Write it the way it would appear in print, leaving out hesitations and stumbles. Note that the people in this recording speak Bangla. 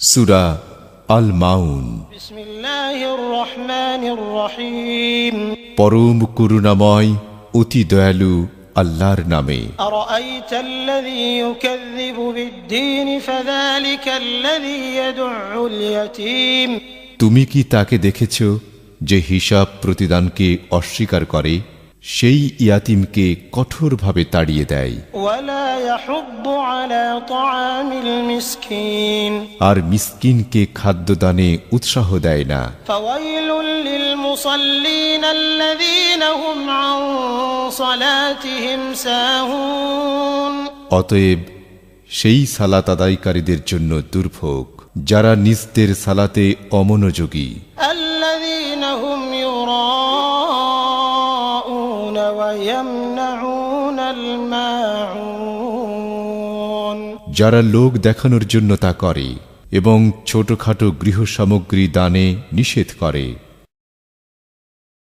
সূরা আল মাউন। বিসমিল্লাহির রহমানির রহিম। পরম করুণাময় অতি দয়ালু আল্লাহর নামে। আরাআইতাল্লাযী ইউকাযযিবু বিদ্দীন ফাযালিকাল্লাযী ইয়াদউল ইয়াতীম। তুমি কি তাকে দেখেছ যে হিসাব প্রতিদানকে অস্বীকার করে, সেই ইয়াতিমকে কঠোরভাবে তাড়িয়ে দেয়। ওয়ালা ইয়াহুদ্দু আলা তাআমিল মিসকিন। আর মিসকিনকে খাদ্যদানে উৎসাহ দেয় না। ফাওয়াইলুল লিল মুসাল্লিন আল্লাযীনা হুম আন সালাতিহিম সাহুন। অতএব সেই সালাত আদায়কারীদের জন্য দুর্ভোগ, যারা নিজদের সালাতে অমনোযোগী। আল্লাযীনা হুম ইউরাউনা ওয়া ইয়ামনাউনাল মাউন। যারা লোক দেখানোর জন্য তা করে এবং ছোটখাটো গৃহ সামগ্রী দানে নিষেধ করে।